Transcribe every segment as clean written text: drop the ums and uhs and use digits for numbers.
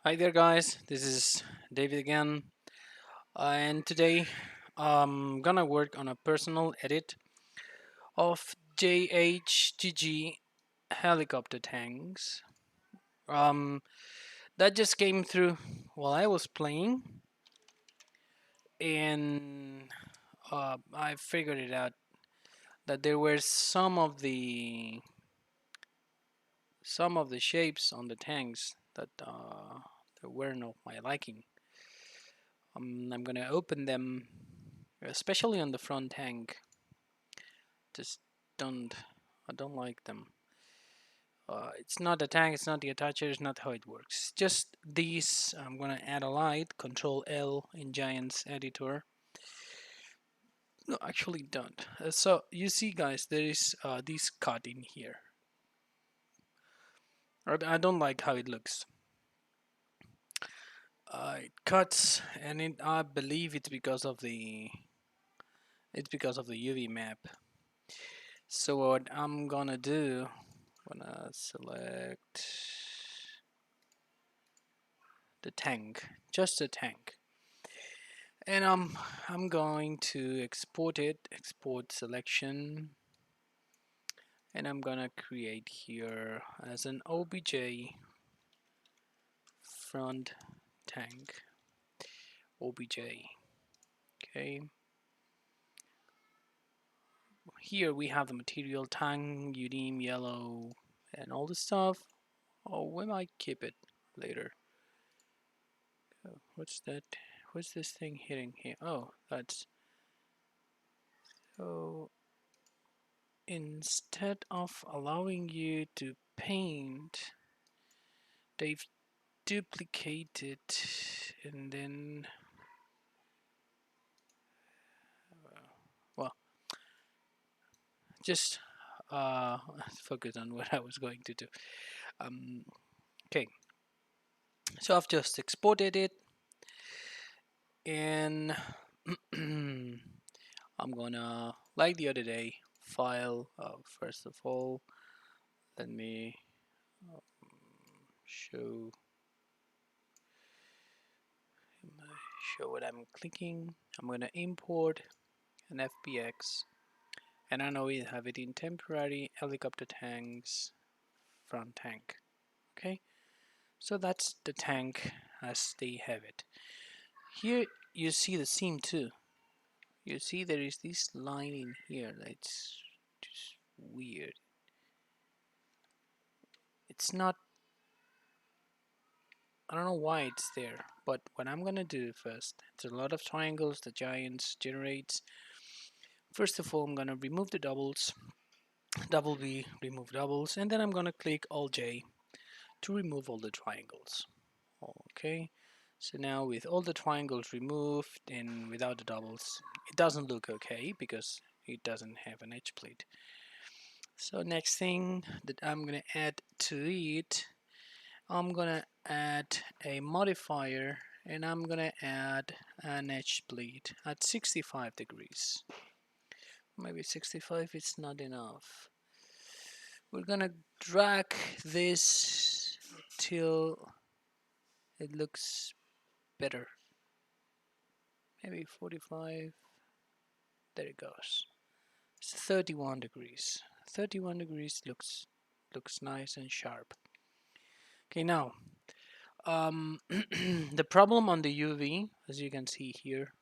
Hi there, guys. This is David again, and today I'm gonna work on a personal edit of JHGG helicopter tanks. Um, that just came through while I was playing, and I figured it out that there were some of the shapes on the tanks that weren't of my liking. I'm gonna open them, especially on the front tank. Just don't I don't like them. It's not the tank, it's not the attacher, it's not how it works. Just these. I'm gonna add a light. Control L in Giant's editor. No, actually don't. So you see, guys, there is this cut in here. I don't like how it looks. It cuts, and I believe it's because of the UV map. So what I'm gonna do, I'm gonna select the tank, just the tank, and I'm going to export it, export selection, and I'm gonna create here as an obj front tank obj. Okay, here we have the material tank, UDIM, yellow, and all the stuff. Oh, we might keep it later. What's that? What's this thing hitting here? Oh, that's so. Instead of allowing you to paint, they've duplicated and then well, just focus on what I was going to do. um, okay, so I've just exported it, and I'm gonna, like the other day, file. First of all, let me show show what I'm clicking. I'm gonna import an FBX, and I know we have it in temporary helicopter tanks front tank. Okay, so that's the tank as they have it. Here you see the seam too. You see there is this line in here that's just weird. It's not, I don't know why it's there, but what I'm gonna do first, it's a lot of triangles the Giants generates. First of all, I'm gonna remove the doubles, double B, remove doubles, and then I'm gonna click Alt J to remove all the triangles. Okay, so now with all the triangles removed and without the doubles, it doesn't look okay because it doesn't have an edge plate. So next thing that I'm gonna add to it, I'm gonna add a modifier, and I'm gonna add an edge plate at 65 degrees. Maybe 65 is not enough. We're gonna drag this till it looks better. Maybe 45. There it goes. It's 31 degrees. 31 degrees looks nice and sharp. Okay, now the problem on the UV, as you can see here,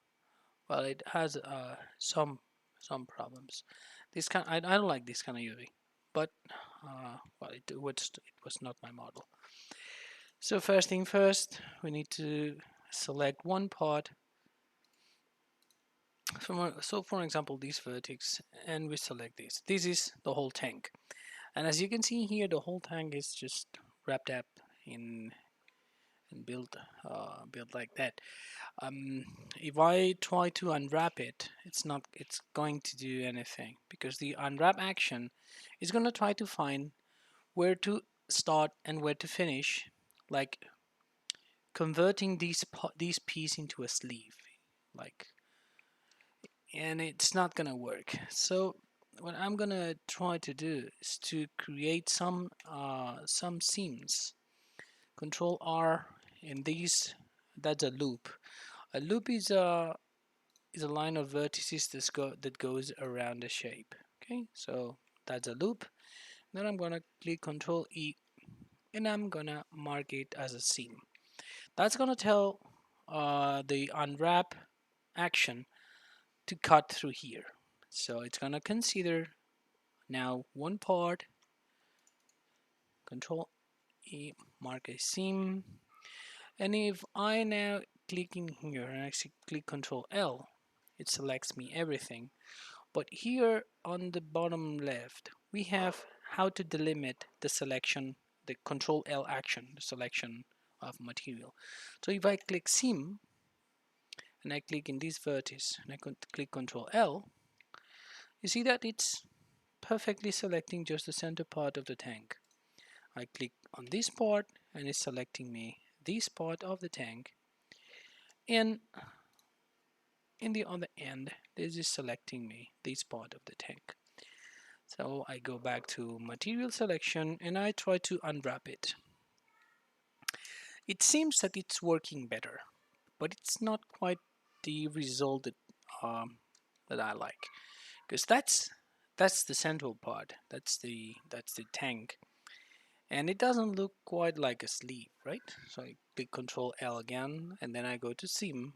well, it has some problems. This kind, I don't like this kind of UV, but well, it was not my model. So first thing first, we need to select one part. So for example, this vertex, and we select this. This is the whole tank, and as you can see here, the whole tank is just wrapped up in and built like that. Um, if I try to unwrap it, it's going to do anything, because the unwrap action is going to try to find where to start and where to finish, like converting these piece into a sleeve, like, and it's not gonna work. So what I'm gonna try to do is to create some seams. Control R in these, that's a loop. A loop is a line of vertices that goes around a shape. Okay, so that's a loop. Then I'm gonna click Control E and I'm gonna mark it as a seam. That's gonna tell the unwrap action to cut through here. So it's gonna consider now one part, Control E, mark a seam, and if I now click in here and I click Control L, it selects me everything. But here on the bottom left, we have how to delimit the selection, the Control L action, the selection of material. So if I click seam and I click in this vertex and I click Control L, you see that it's perfectly selecting just the center part of the tank. I click on this part and it's selecting me this part of the tank, and in the other end this is selecting me this part of the tank. So I go back to material selection and I try to unwrap it. It seems that it's working better, but it's not quite the result that I like, because that's the central part, that's the tank, and it doesn't look quite like a sleeve, right? So I click Control L again and then I go to seam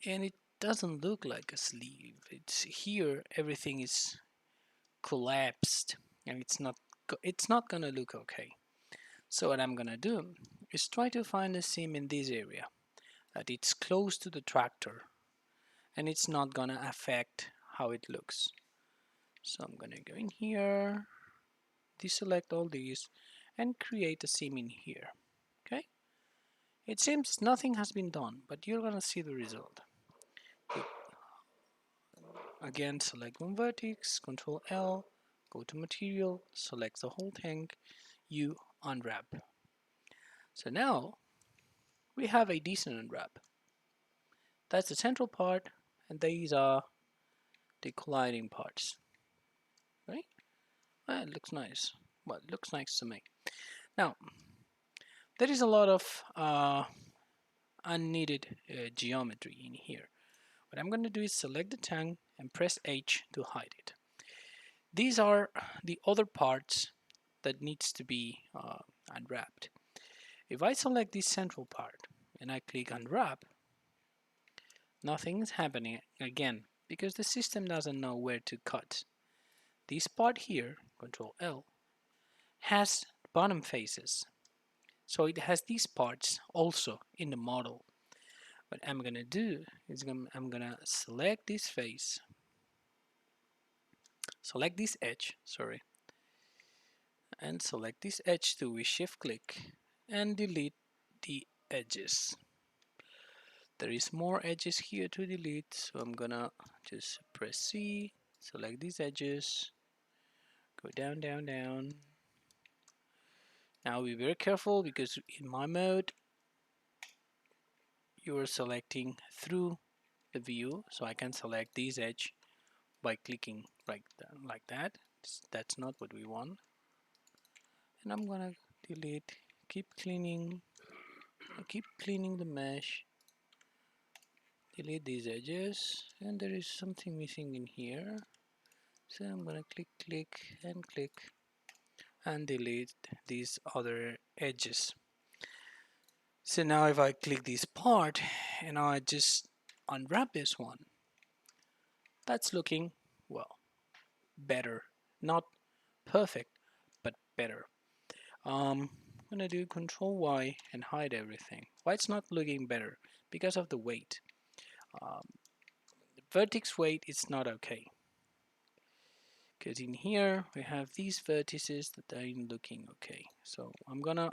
and it doesn't look like a sleeve. It's here everything is collapsed and it's not gonna look okay. So what I'm gonna do is try to find a seam in this area that it's close to the tractor and it's not gonna affect how it looks. So I'm gonna go in here, deselect all these and create a seam in here. Okay, it seems nothing has been done, but you're gonna see the result. Again, select one vertex, Control L, go to material, select the whole tank, you unwrap. So now we have a decent unwrap. That's the central part and these are the colliding parts, right? Well, it looks nice. Well, it looks nice to me. Now, there is a lot of unneeded geometry in here. What I'm going to do is select the tank and press H to hide it. These are the other parts that needs to be unwrapped. If I select this central part and I click unwrap, nothing is happening again because the system doesn't know where to cut. This part here, Control L, has bottom faces. So it has these parts also in the model. What I'm gonna do is I'm gonna select this face, select this edge, sorry, and select this edge too with shift click and delete the edges. There is more edges here to delete, so I'm gonna just press C, select these edges, go down, down, down. Now be very careful because in my mode you are selecting through the view, so I can select this edge by clicking like that. That's not what we want. And I'm gonna delete, keep cleaning the mesh, delete these edges, and there is something missing in here. So I'm gonna click and delete these other edges. So now if I click this part and I just unwrap this one, that's looking, well, better. Not perfect, but better. I'm gonna do Control Y and hide everything. Why it's not looking better? Because of the weight. The vertex weight is not okay. Because in here we have these vertices that ain't looking okay. So I'm gonna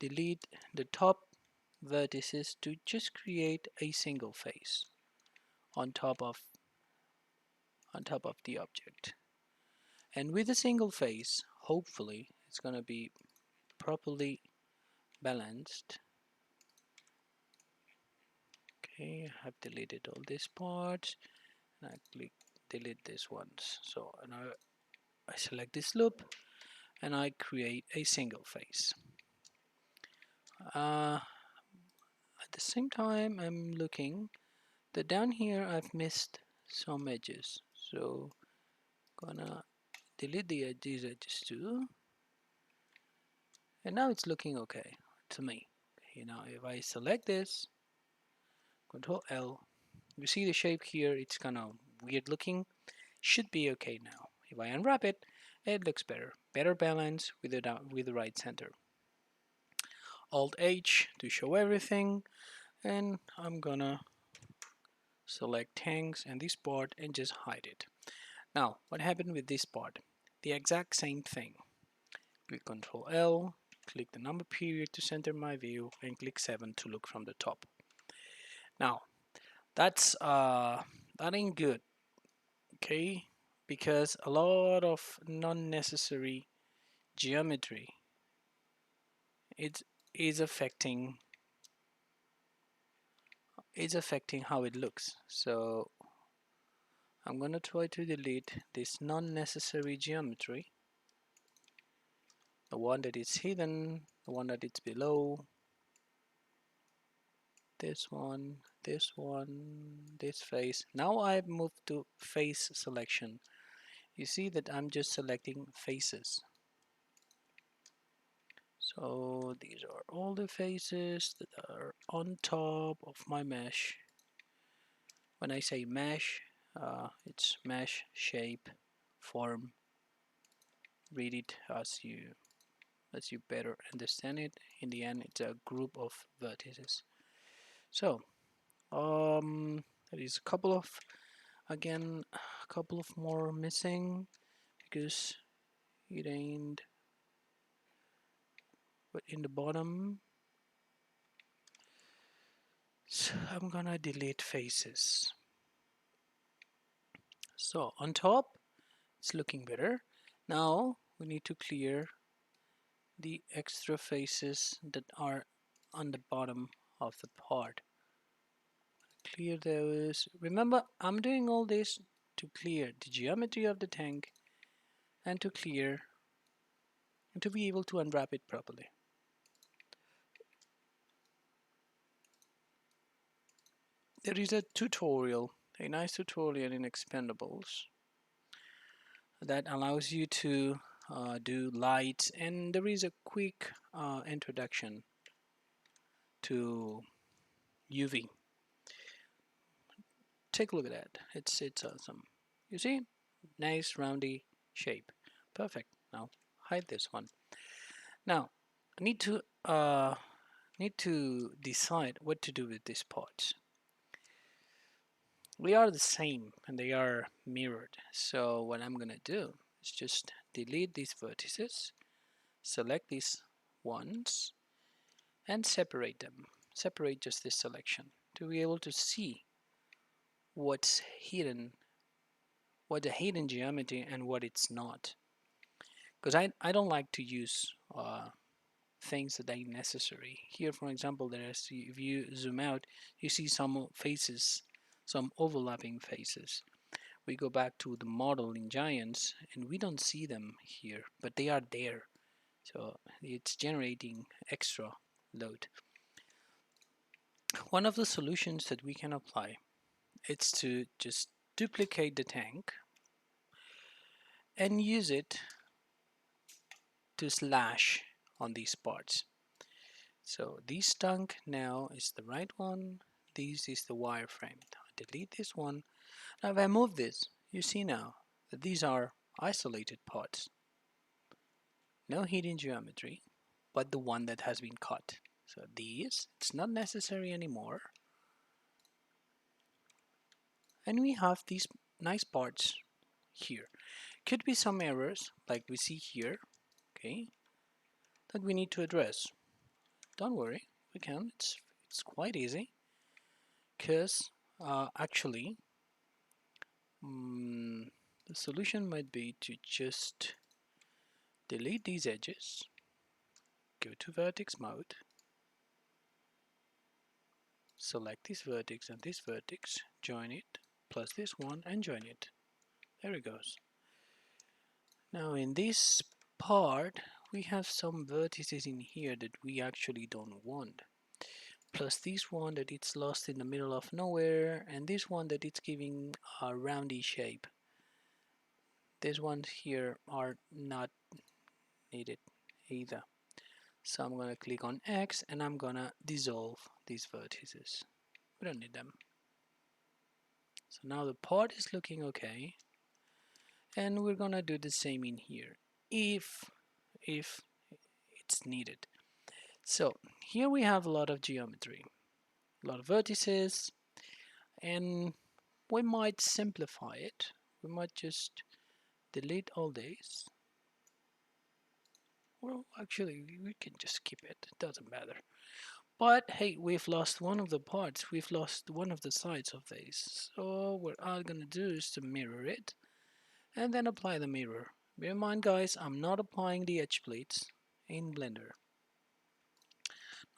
delete the top vertices to just create a single face on top of the object. And with a single face, hopefully it's gonna be properly balanced. Okay, I have deleted all these parts and I click delete these ones. So now I select this loop and I create a single face. the same time, I'm looking that down here I've missed some edges. So gonna delete these edges too. And now it's looking okay to me. You know, if I select this, Control L, you see the shape here, it's kind of weird looking. Should be okay now. If I unwrap it, it looks better. Better balance with the right center. Alt H to show everything, and I'm gonna select tanks and this part and just hide it. Now, what happened with this part? The exact same thing. Click Control L, click the number period to center my view, and click 7 to look from the top. Now, that ain't good, okay? Because a lot of non-necessary geometry it is affecting how it looks. So I'm gonna try to delete this non-necessary geometry, the one that is hidden, the one that is below, this one, this face. Now I've moved to face selection. You see that I'm just selecting faces. So these are all the faces that are on top of my mesh. When I say mesh, it's mesh, shape, form. Read it as you better understand it. In the end, it's a group of vertices. So there is a couple of more missing because it ain't. But in the bottom, so I'm gonna delete faces. So on top, it's looking better. Now we need to clear the extra faces that are on the bottom of the part. Clear those. Remember, I'm doing all this to clear the geometry of the tank and to clear and to be able to unwrap it properly. There is a tutorial, a nice tutorial in Expendables that allows you to do lights, and there is a quick introduction to UV. Take a look at that. It's awesome. You see, nice roundy shape. Perfect. Now hide this one. Now I need to decide what to do with these parts. We are the same and they are mirrored. So what I'm gonna do is just delete these vertices, select these ones, and separate them. Separate just this selection to be able to see what's hidden, what the hidden geometry and what it's not. Because I don't like to use things that ain't necessary. Here, for example, if you zoom out, you see some faces, some overlapping faces. We go back to the model in Giants, and we don't see them here, but they are there. So it's generating extra load. One of the solutions that we can apply is to just duplicate the tank and use it to slash on these parts. So this tank now is the right one. This is the wireframe. Delete this one. Now if I move this, you see now that these are isolated parts. No hidden geometry, but the one that has been cut. So these, it's not necessary anymore. And we have these nice parts here. Could be some errors like we see here, okay, that we need to address. Don't worry, we can. It's quite easy because actually the solution might be to just delete these edges, go to vertex mode, select this vertex and this vertex, join it, plus this one and join it. There it goes. Now in this part we have some vertices in here that we actually don't want. plus this one that it's lost in the middle of nowhere, and this one that it's giving a roundy shape. These ones here are not needed either. So I'm gonna click on X and I'm gonna dissolve these vertices. We don't need them. So now the part is looking okay, and we're gonna do the same in here if it's needed. So here we have a lot of geometry, a lot of vertices, and we might simplify it. We might just delete all these. Well, actually, we can just keep it. It doesn't matter. But hey, we've lost one of the parts. We've lost one of the sides of these. So what I'm gonna do is to mirror it and then apply the mirror. Bear in mind, guys, I'm not applying the edge plates in Blender.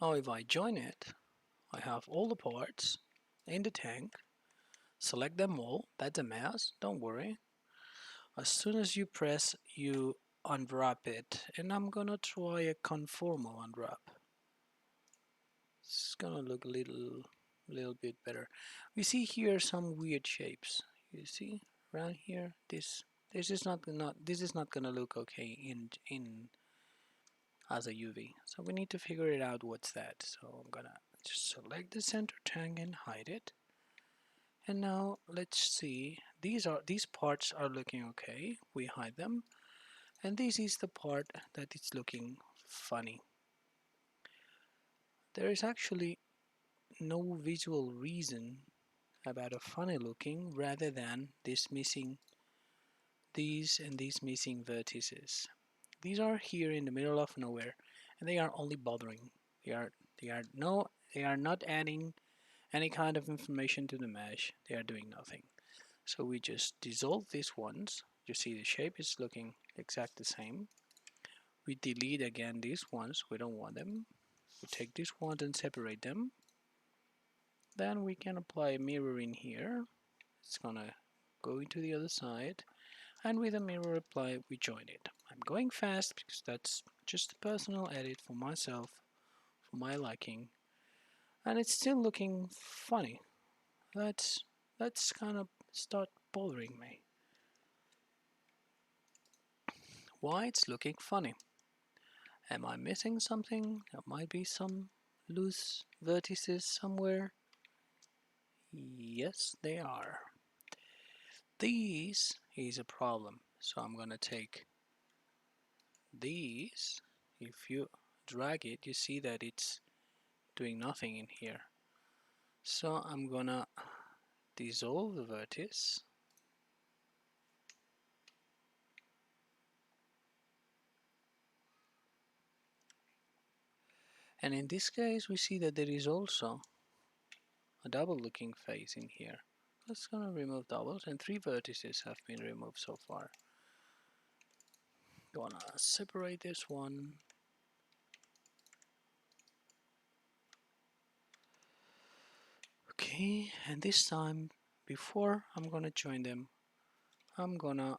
Now if I join it, I have all the parts in the tank. Select them all. That's a mouse, don't worry. As soon as you press, you unwrap it, and I'm gonna try a conformal unwrap. It's gonna look a little bit better. We see here some weird shapes. You see around here. This is not gonna look okay in as a UV. So we need to figure it out what's that. So I'm gonna just select the center tank and hide it. And now let's see. These parts are looking okay. We hide them. And this is the part that it's looking funny. There is actually no visual reason about a funny looking rather than this missing these and these missing vertices. These are here in the middle of nowhere and they are only bothering. They are not adding any kind of information to the mesh. They are doing nothing. So we just dissolve these ones. You see the shape is looking exact the same. We delete again these ones. We don't want them. We take these ones and separate them. Then we can apply mirroring here. It's gonna go into the other side, and with a mirror apply we join it. I'm going fast because that's just a personal edit for myself, for my liking, and it's still looking funny. That's kind of start bothering me. Why it's looking funny? Am I missing something? There might be some loose vertices somewhere. Yes, they are. These is a problem. So I'm gonna take these. If you drag it, you see that it's doing nothing in here. So I'm gonna dissolve the vertex. And in this case, we see that there is also a double looking face in here. Let's gonna remove doubles, and 3 vertices have been removed so far. Gonna separate this one. Okay, and this time, before I'm gonna join them, I'm gonna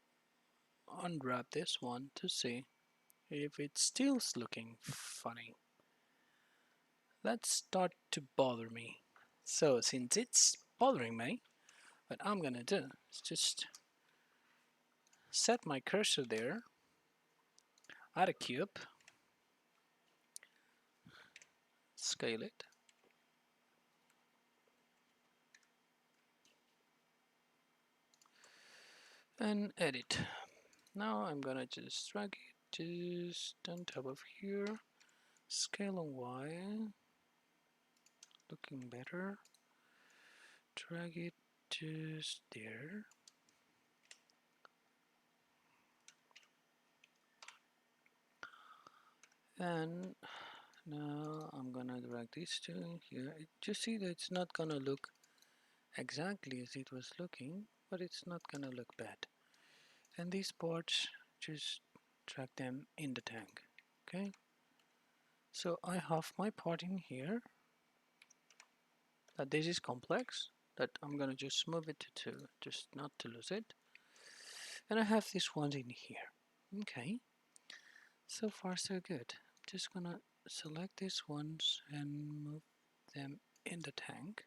unwrap this one to see if it still looking funny. Let's start to bother me. So since it's bothering me, what I'm gonna do is just set my cursor there, add a cube, scale it, and edit. Now I'm gonna just drag it just on top of here, scale on Y, looking better, drag it just there. And now I'm gonna drag these two in here. Just see that it's not gonna look exactly as it was looking, but it's not gonna look bad. And these parts, just drag them in the tank. Okay, so I have my part in here. That this is complex, that I'm gonna just move it to 2, just not to lose it. And I have this one in here. Okay, so far so good. Just gonna select these ones and move them in the tank.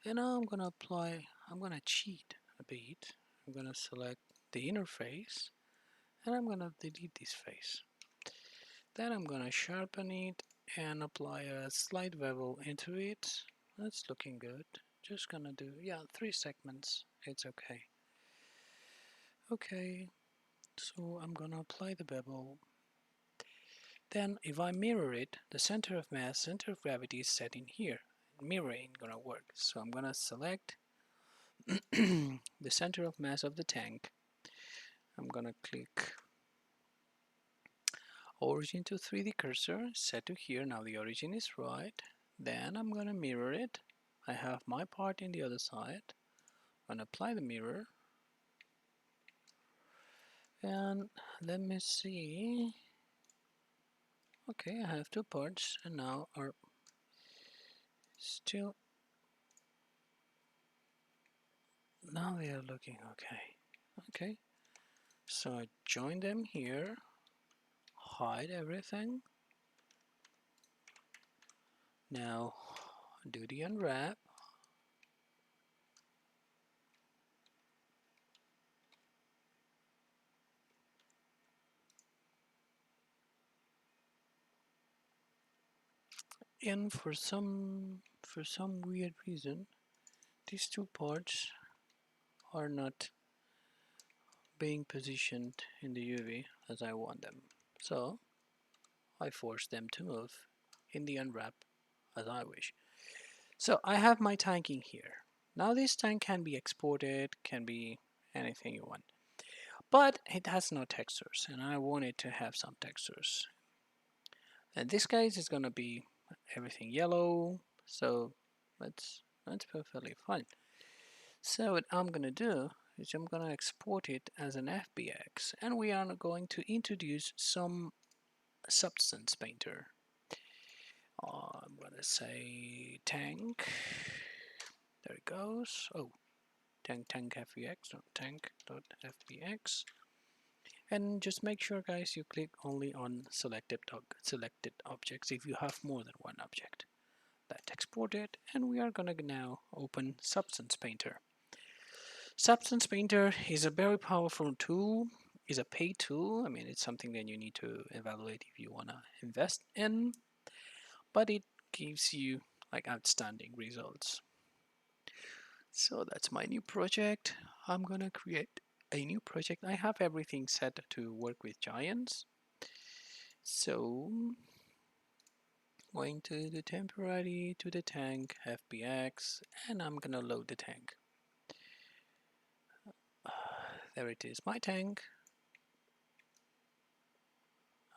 And now I'm gonna cheat a bit. I'm gonna select the interface and I'm gonna delete this face. Then I'm gonna sharpen it and apply a slight bevel into it. That's looking good. Just gonna do, yeah, 3 segments. It's okay. Okay, so I'm gonna apply the bevel. Then if I mirror it, the center of mass, center of gravity is set in here. Mirror ain't gonna work. So I'm gonna select the center of mass of the tank. I'm gonna click origin to 3D cursor, set to here. Now the origin is right. Then I'm gonna mirror it. I have my part in the other side. I'm gonna apply the mirror. And let me see. Okay, I have 2 parts and now are still, now they are looking okay. Okay, so I join them here, hide everything. Now do the unwrap. And for some weird reason, these 2 parts are not being positioned in the UV as I want them. So I force them to move in the unwrap as I wish. So I have my tank in here. Now this tank can be exported, can be anything you want. But it has no textures and I want it to have some textures. In this case it's gonna be everything yellow, so that's perfectly fine. So what I'm gonna do is I'm gonna export it as an FBX and we are going to introduce some substance painter. I'm gonna say tank. There it goes. Oh, tank FBX, not tank.fbx. And just make sure, guys, you click only on selected objects if you have more than one object. That exported, and we are gonna now open Substance Painter. Substance Painter is a very powerful tool, is a paid tool. I mean, it's something that you need to evaluate if you wanna invest in, but it gives you like outstanding results. So that's my new project. I'm gonna create a new project. I have everything set to work with giants. So going to the temporary to the tank FBX and I'm gonna load the tank. There it is, my tank.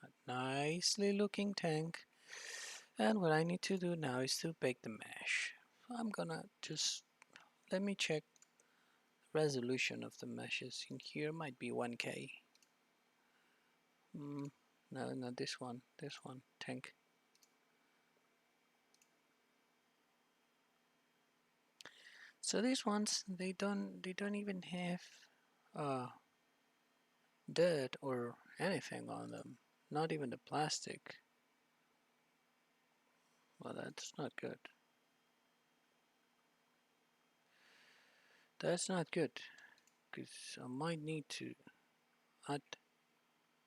A nicely looking tank. And what I need to do now is to bake the mesh. I'm gonna just, let me check resolution of the meshes in here. Might be 1K. No, not this one, tank. So these ones, they don't even have dirt or anything on them, not even the plastic. Well, that's not good. That's not good, because I might need to add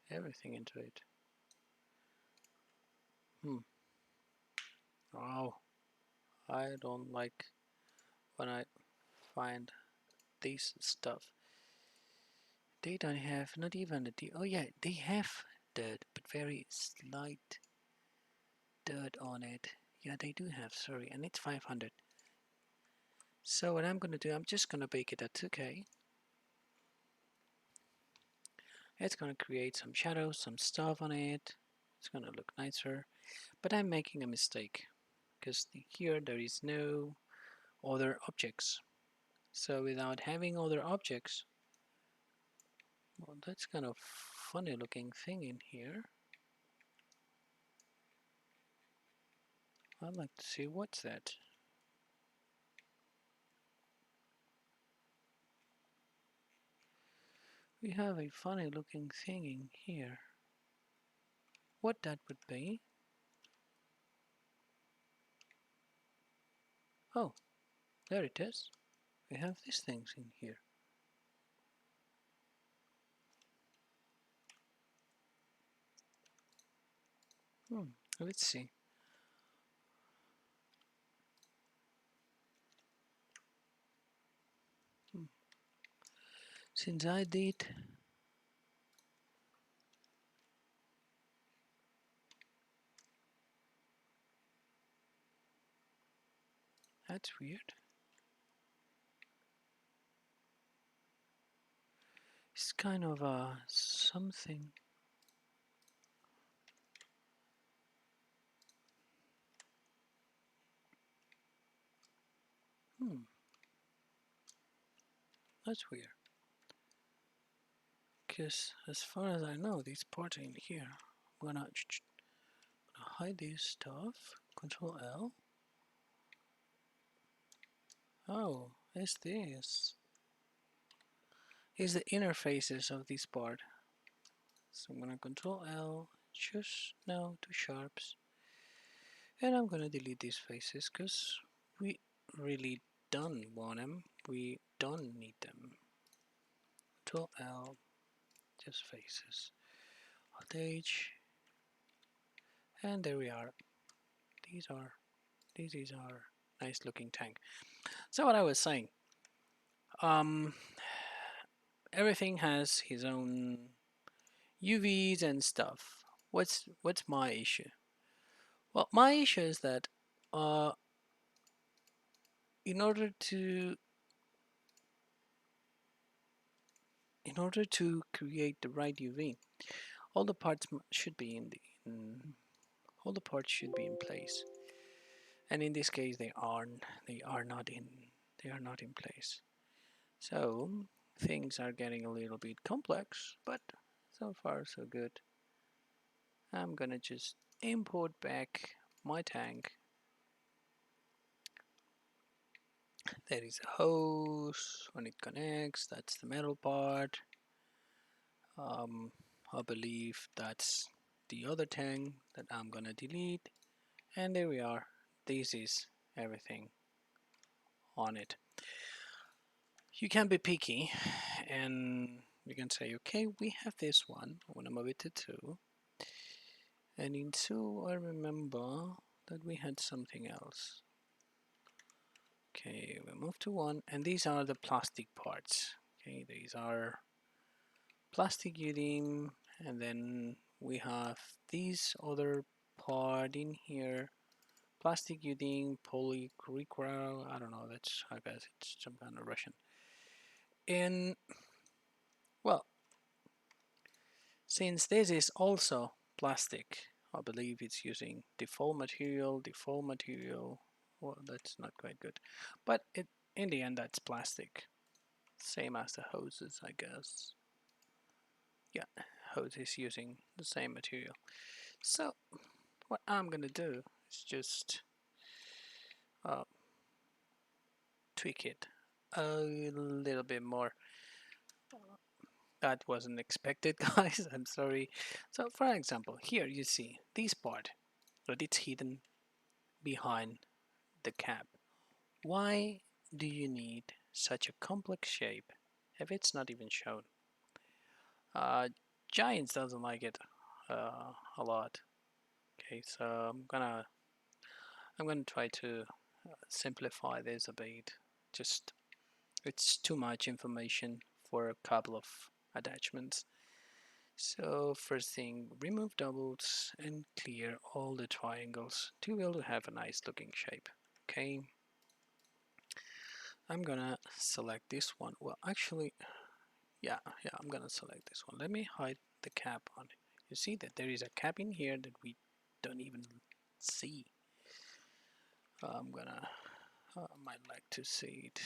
everything into it. Oh, I don't like when I find this stuff. They don't have, not even the, oh yeah, they have dirt, but very slight dirt on it. Yeah, they do have, sorry, and it's 500. So what I'm gonna do, I'm just gonna bake it at 2K. It's gonna create some shadows, some stuff on it. It's gonna look nicer, but I'm making a mistake because here there is no other objects. So without having other objects, well, that's kind of funny looking thing in here. I'd like to see what's that. We have a funny looking thing in here. What that would be? Oh, there it is. We have these things in here. Let's see. Since I did, that's weird. It's kind of something. That's weird. Because as far as I know, these parts are in here. I'm gonna hide this stuff. Control L. Oh, it's this. It's the interfaces of this part. So I'm gonna Control L, choose now to sharps, and I'm gonna delete these faces because we really don't want them. We don't need them. Control L, just faces. Alt H, and there we are. This is our nice looking tank. So what I was saying, um, everything has his own UVs and stuff. What's my issue? Well, my issue is that uh, in order to create the right UV, all the parts should be all the parts should be in place. And in this case, they are not in place. So things are getting a little bit complex, but so far so good. I'm gonna just import back my tank. There is a hose when it connects. That's the metal part. I believe that's the other tank that I'm gonna delete, and there we are. This is everything on it. You can be picky and you can say, okay, we have this one. I want to move it to 2, and in 2 I remember that we had something else. Okay, we move to 1, and these are the plastic parts. Okay, these are plastic UDIM, and then we have this other part in here, plastic UDIM, polycrystal, I don't know, that's, I guess it's some kind of Russian. And well, since this is also plastic, I believe it's using default material, well, that's not quite good, but in the end that's plastic, same as the hoses, I guess. Yeah, hose is using the same material. So what I'm gonna do is just uh, tweak it a little bit more. That wasn't expected, guys. I'm sorry. So for example, here you see this part, but it's hidden behind the cap. Why do you need such a complex shape if it's not even shown? Uh, Giants doesn't like it a lot. Okay, so I'm gonna try to simplify this a bit. Just it's too much information for a couple of attachments. So first thing, remove doubles and clear all the triangles to be able to have a nice looking shape. Okay, I'm gonna select this one. Well, actually, yeah, I'm gonna select this one. Let me hide the cap on it. You see that there is a cap in here that we don't even see. I'm gonna, might like to see it.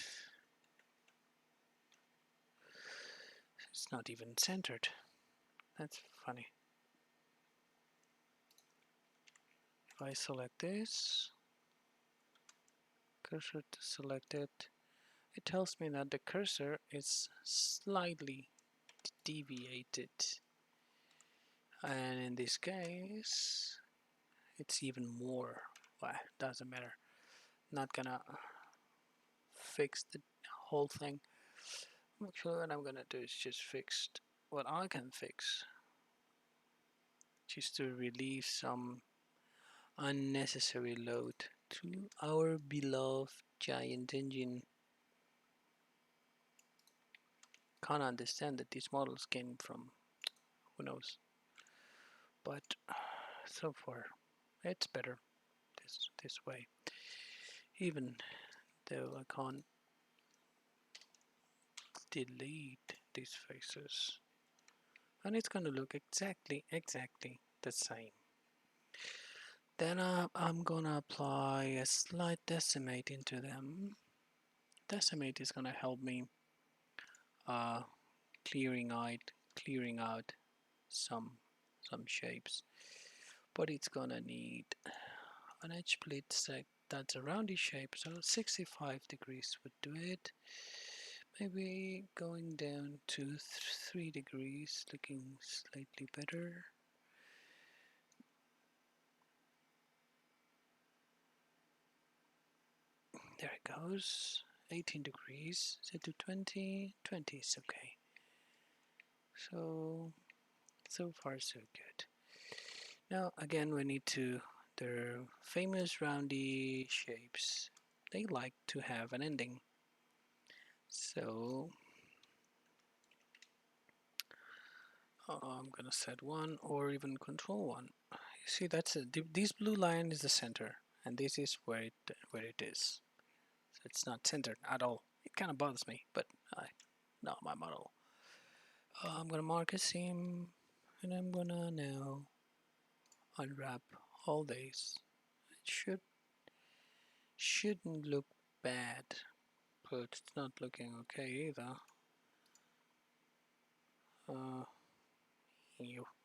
It's not even centered. That's funny. If I select this, cursor to selected, it tells me that the cursor is slightly deviated. And in this case, it's even more. Well, doesn't matter. Not gonna fix the whole thing. Actually, what I'm gonna do is just fix what I can fix, just to relieve some unnecessary load to our beloved giant engine. Can't understand that these models came from who knows, but so far it's better this way, even though I can't delete these faces, and it's gonna look exactly the same. Then I'm gonna apply a slight decimate into them. Decimate is gonna help me uh, clearing out some shapes, but it's gonna need an edge split sec that's a roundy shape, so 65 degrees would do it. Maybe going down to 3 degrees, looking slightly better. There it goes. 18 degrees, set to 20. 20 is okay. So far so good. Now again we need to, the famous roundy shapes, they like to have an ending. So I'm gonna set 1 or even control 1. You see, that's this blue line is the center, and this is where it is. So it's not centered at all. It kind of bothers me, but not my model. I'm gonna mark a seam, and I'm gonna now unwrap all these. It shouldn't look bad, but it's not looking okay either.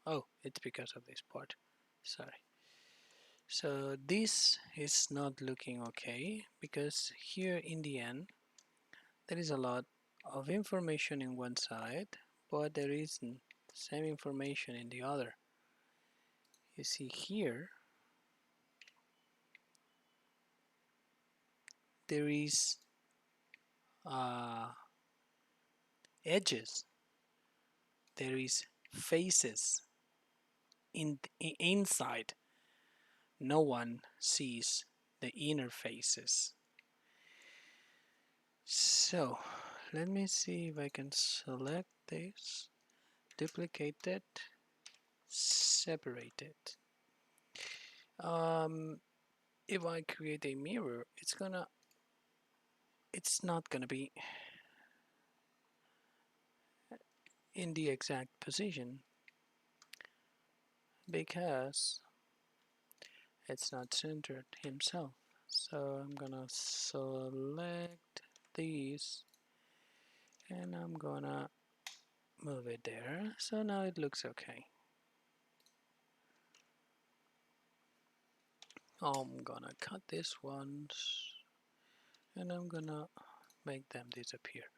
Oh, it's because of this part. Sorry. So this is not looking okay because here in the end there is a lot of information in one side, but there isn't the same information in the other. You see here there is edges, there is faces inside. No one sees the inner faces. So let me see if I can select this, duplicate it, separate it. If I create a mirror, it's not gonna be in the exact position because it's not centered himself. So I'm gonna select these and I'm gonna move it there. So now it looks okay. I'm gonna cut these ones and I'm gonna make them disappear.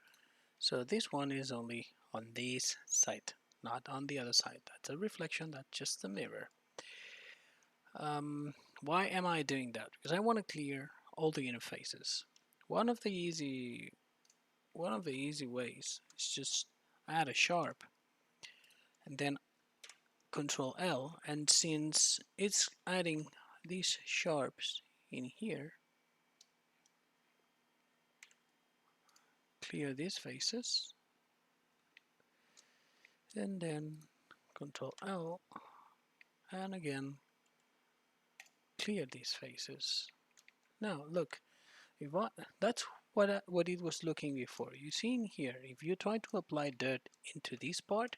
So this one is only on this side, not on the other side. That's a reflection, that's just a mirror. Why am I doing that? Because I want to clear all the interfaces. One of the easy ways is just add a sharp and then Control L, and since it's adding these sharps in here, clear these faces and then Control L, and again clear these faces. Now look, if that's what it was looking before. You see in here, if you try to apply dirt into this part,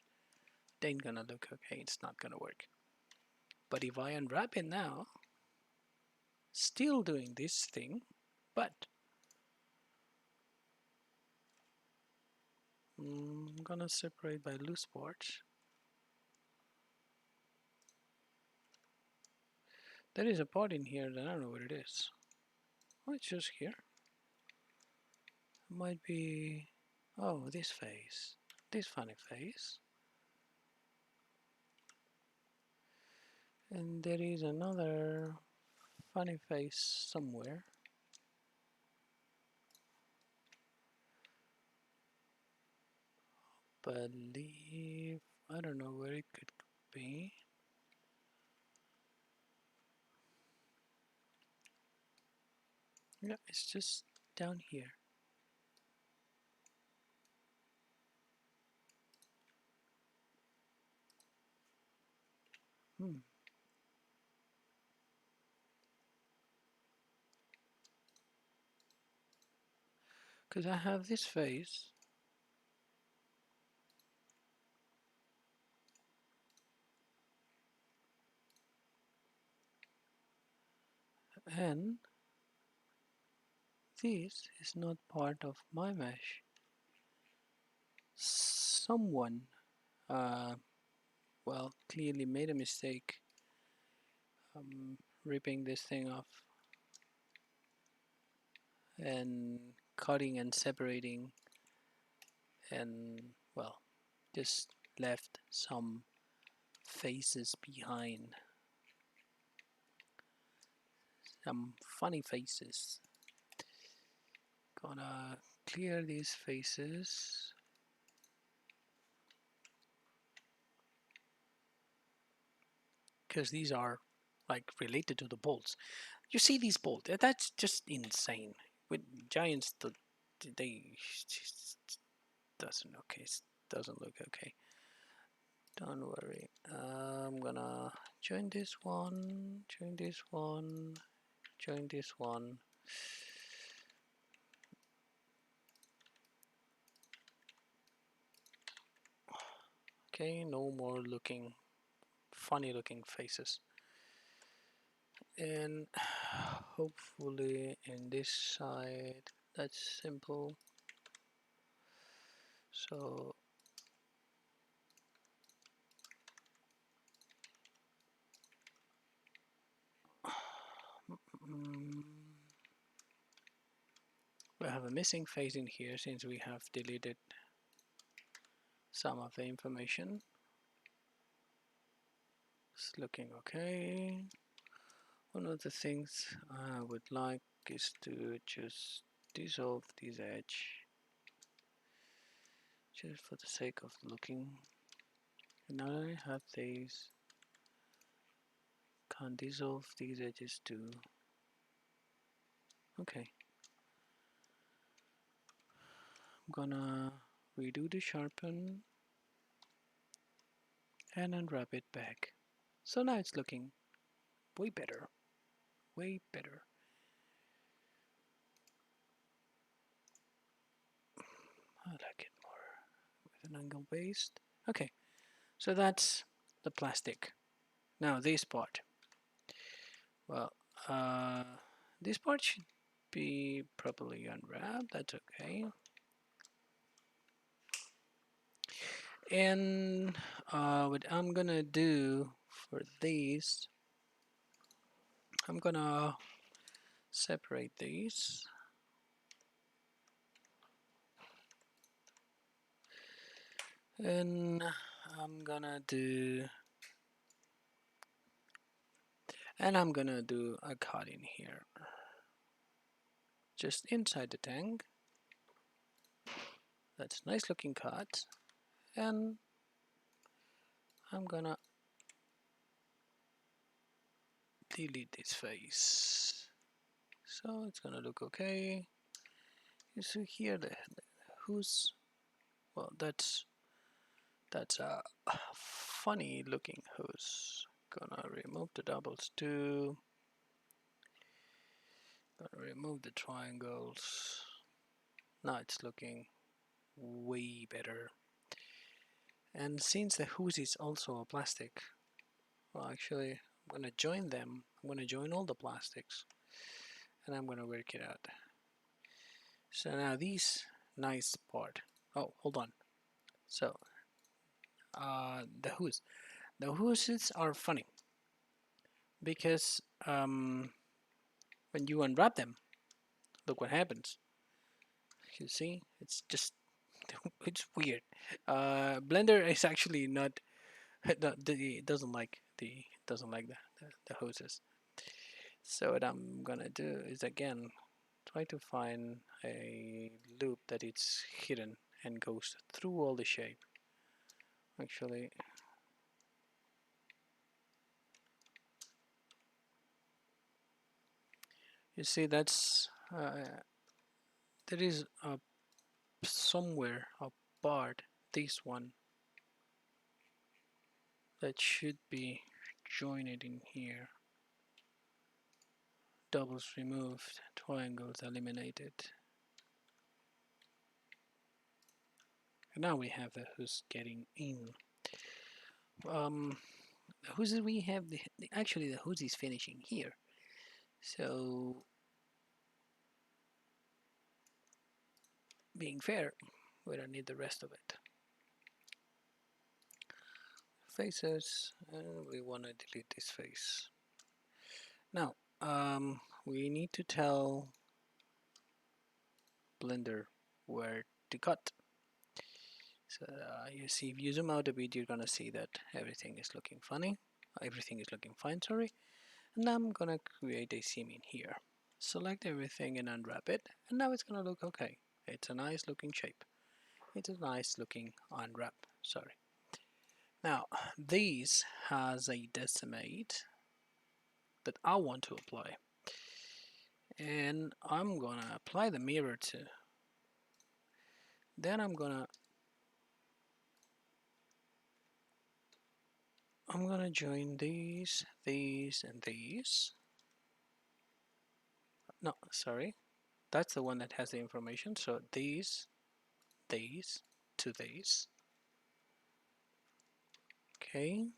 it ain't gonna look okay, it's not gonna work. But if I unwrap it now, still doing this thing, but I'm gonna separate by loose parts. There is a part in here that I don't know what it is. Oh, it's just here. It might be, oh, this face, this funny face. And there is another funny face somewhere. believe, I don't know where it could be. Yeah, it's just down here. Because I have this face, and this is not part of my mesh. Someone, uh, well, clearly made a mistake ripping this thing off and cutting and separating, and well, just left some faces behind, some funny faces. Gonna clear these faces. Because these are like related to the bolts. You see these bolts? That's just insane. With giants, they just doesn't look okay. Don't worry. I'm gonna join this one, join this one, join this one. Okay, no more funny looking faces. And hopefully in this side, that's simple. So we have a missing face in here since we have deleted some of the information. It's looking okay. One of the things I would like is to just dissolve this edge just for the sake of looking. And now I have these, can't dissolve these edges too. Okay, I'm gonna redo the sharpen and unwrap it back. So now it's looking way better, way better. I like it more with an angle based. Okay, so that's the plastic. Now this part. Well, uh, this part should be properly unwrapped. That's okay. And what I'm gonna do for these, I'm gonna separate these. And I'm gonna do a cut in here, just inside the tank. That's a nice looking cut. And I'm gonna delete this face. So it's gonna look okay. You see here the who's, well, that's a funny looking hose. Gonna remove the doubles too. Gonna remove the triangles. Now it's looking way better. And since the hose is also a plastic, well, actually I'm gonna join them. I'm gonna join all the plastics and I'm gonna work it out. So now these nice part. Oh, hold on. So the hoses are funny because when you unwrap them, look what happens. You see, it's just it's weird. Blender is actually not doesn't like the hoses. So what I'm gonna do is again try to find a loop that it's hidden and goes through all the shape. Actually, you see that's there is a somewhere a part, this one, that should be joined in here. Doubles removed, triangles eliminated. And now we have the who's getting in. The who's we have actually the who's is finishing here. So being fair, we don't need the rest of it. Faces, and we want to delete this face. Now, we need to tell Blender where to cut. So you see, if you zoom out a bit, you're gonna see that everything is looking funny. Everything is looking fine, sorry. And I'm gonna create a seam in here. Select everything and unwrap it, and now it's gonna look okay. It's a nice looking shape. It's a nice looking unwrap, sorry. Now, this has a decimate that I want to apply. And I'm gonna apply the mirror to. Then I'm gonna join these, and these. No, sorry. That's the one that has the information. So these to these. Okay.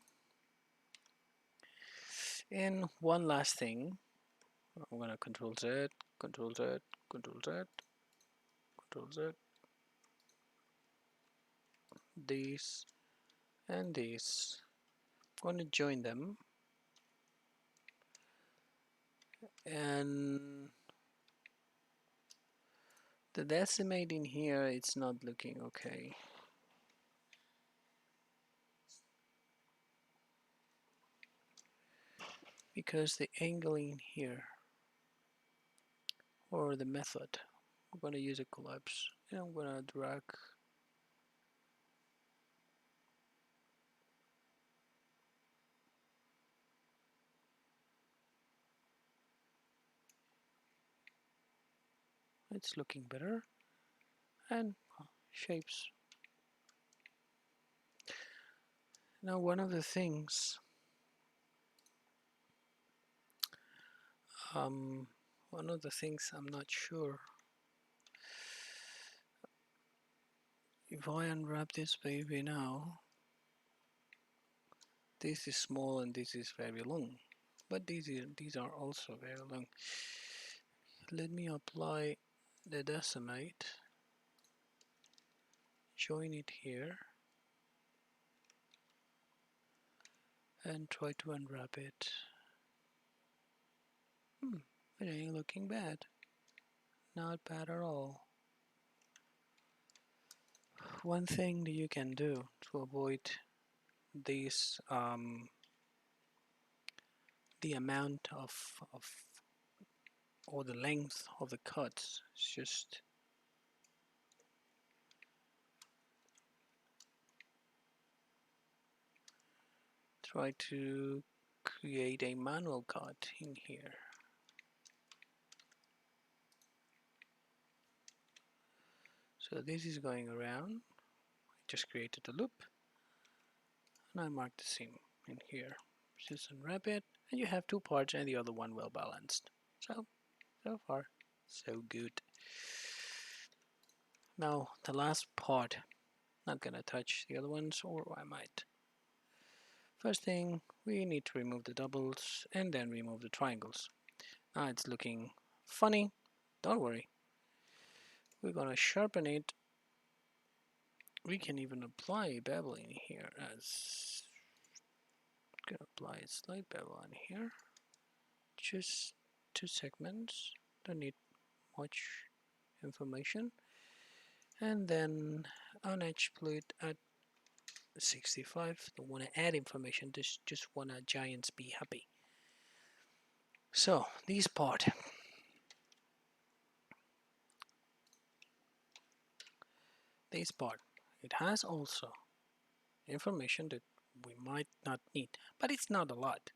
And one last thing. I'm gonna Control Z, Control Z, Control Z, Control Z. These and these. I'm gonna join them. And the decimate in here, it's not looking okay. Because the angle in here, or the method, I'm going to use a collapse, and I'm going to drag it's looking better, and shapes. Now one of the things I'm not sure, if I unwrap this baby now, this is small and this is very long, but these are also very long. Let me apply the decimate, join it here, and try to unwrap it. It ain't looking bad. Not bad at all. One thing that you can do to avoid this, the amount of or the length of the cuts, is just try to create a manual cut in here. So this is going around. I just created a loop, and I marked the seam in here. Just unwrap it, and you have two parts and the other one well balanced. So far, so good. Now the last part, not gonna touch the other ones, or I might. First thing, we need to remove the doubles and then remove the triangles. Now it's looking funny. Don't worry. We're gonna sharpen it. We can even apply a bevel in here as gonna apply a slight bevel in here. Just 2 segments. Don't need much information. And then on edge split at 65. Don't want to add information. Just wanna giants be happy. So this part. It has also information that we might not need, but it's not a lot.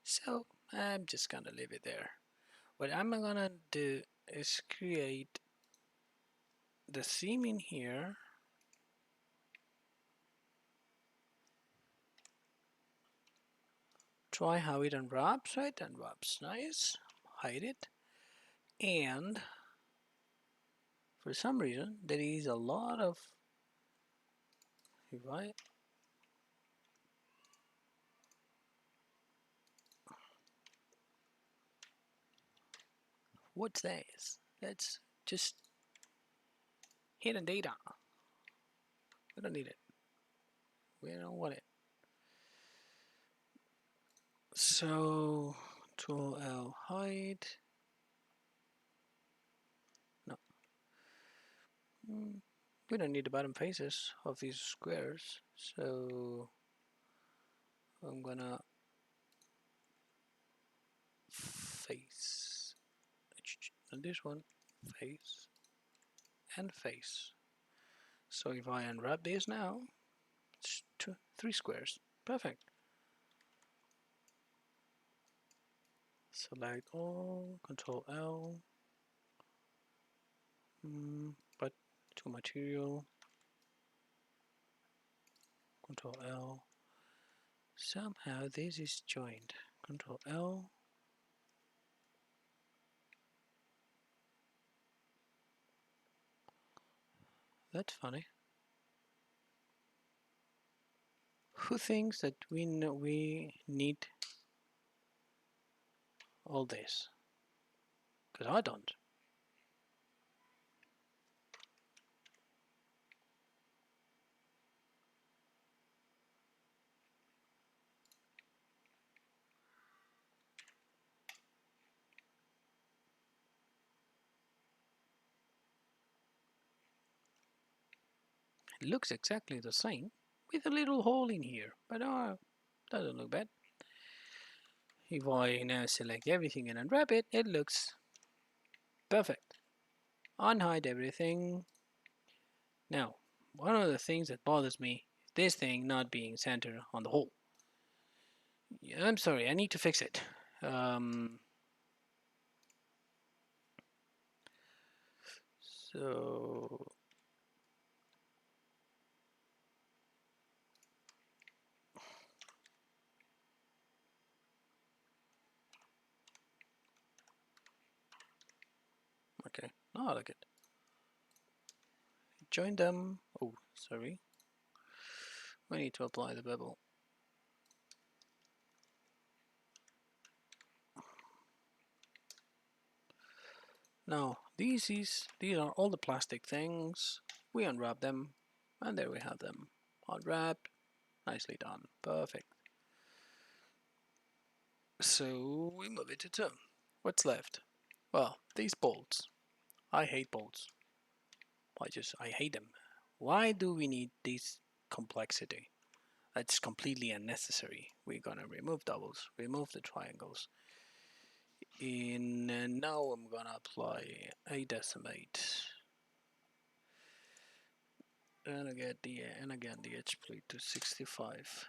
So I'm just gonna leave it there. What I'm gonna do is create the seam in here. Try how it unwraps, right? Unwraps, nice. Hide it. And for some reason, there is a lot of, if I, what's this? That's just hidden data. We don't need it. We don't want it. So, Control L hide. No. We don't need the bottom faces of these squares. So, I'm gonna face. And this one, face, and face. So if I unwrap this now, it's 3 squares. Perfect. Select all, Control L, but to material, Control L. Somehow this is joined. Control L. That's funny. Who thinks that we need all this? Because I don't. It looks exactly the same with a little hole in here, but doesn't look bad. If I now select everything and unwrap it, it looks perfect. Unhide everything. Now, one of the things that bothers me is this thing not being centered on the hole. Yeah, I'm sorry, I need to fix it. So okay, now I like it. Join them. Oh, sorry. We need to apply the bevel. Now, these are all the plastic things. We unwrap them, and there we have them. Unwrapped, nicely done, perfect. So we move it to 2. What's left? Well, these bolts. I hate bolts. I hate them. Why do we need this complexity? That's completely unnecessary. We're gonna remove doubles, remove the triangles. Now I'm gonna apply a decimate. And again the edge plate to 65.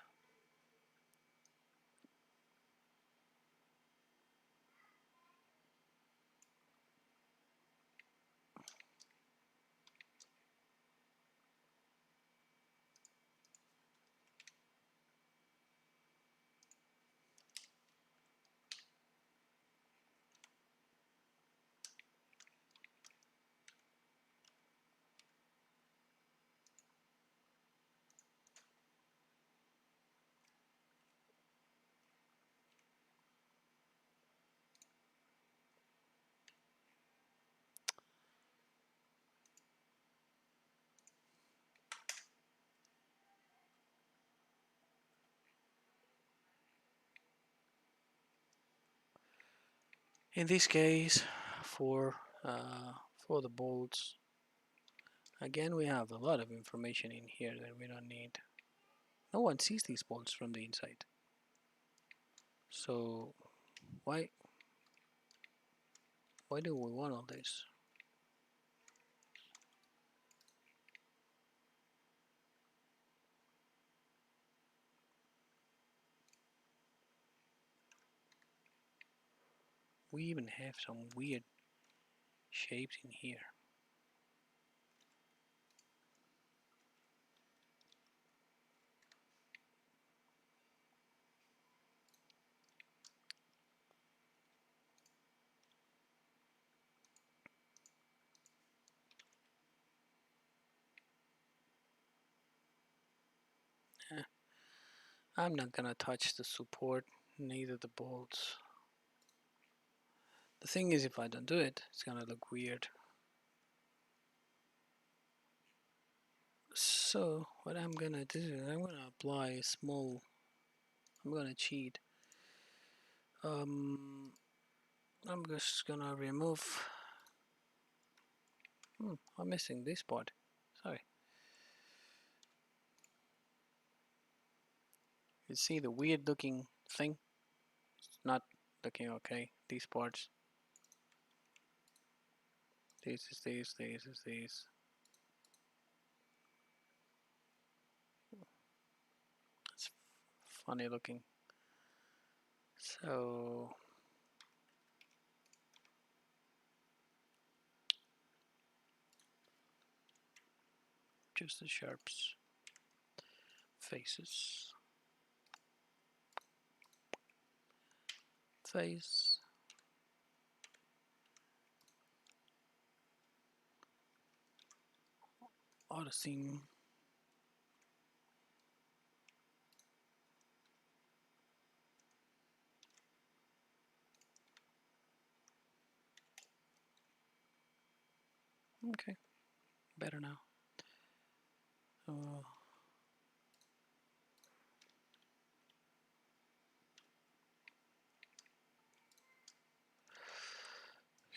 In this case, for the bolts, again we have a lot of information in here that we don't need. No one sees these bolts from the inside. So why do we want all this? We even have some weird shapes in here. I'm not gonna touch the support, neither the bolts. The thing is, if I don't do it, it's gonna look weird. So what I'm gonna do, I'm gonna apply a small, I'm gonna cheat. I'm just gonna remove, I'm missing this part, sorry. You see the weird looking thing? It's not looking okay, these parts. This is this, this is this. It's funny looking. So just the sharps, faces, face, auto seam, okay, better now.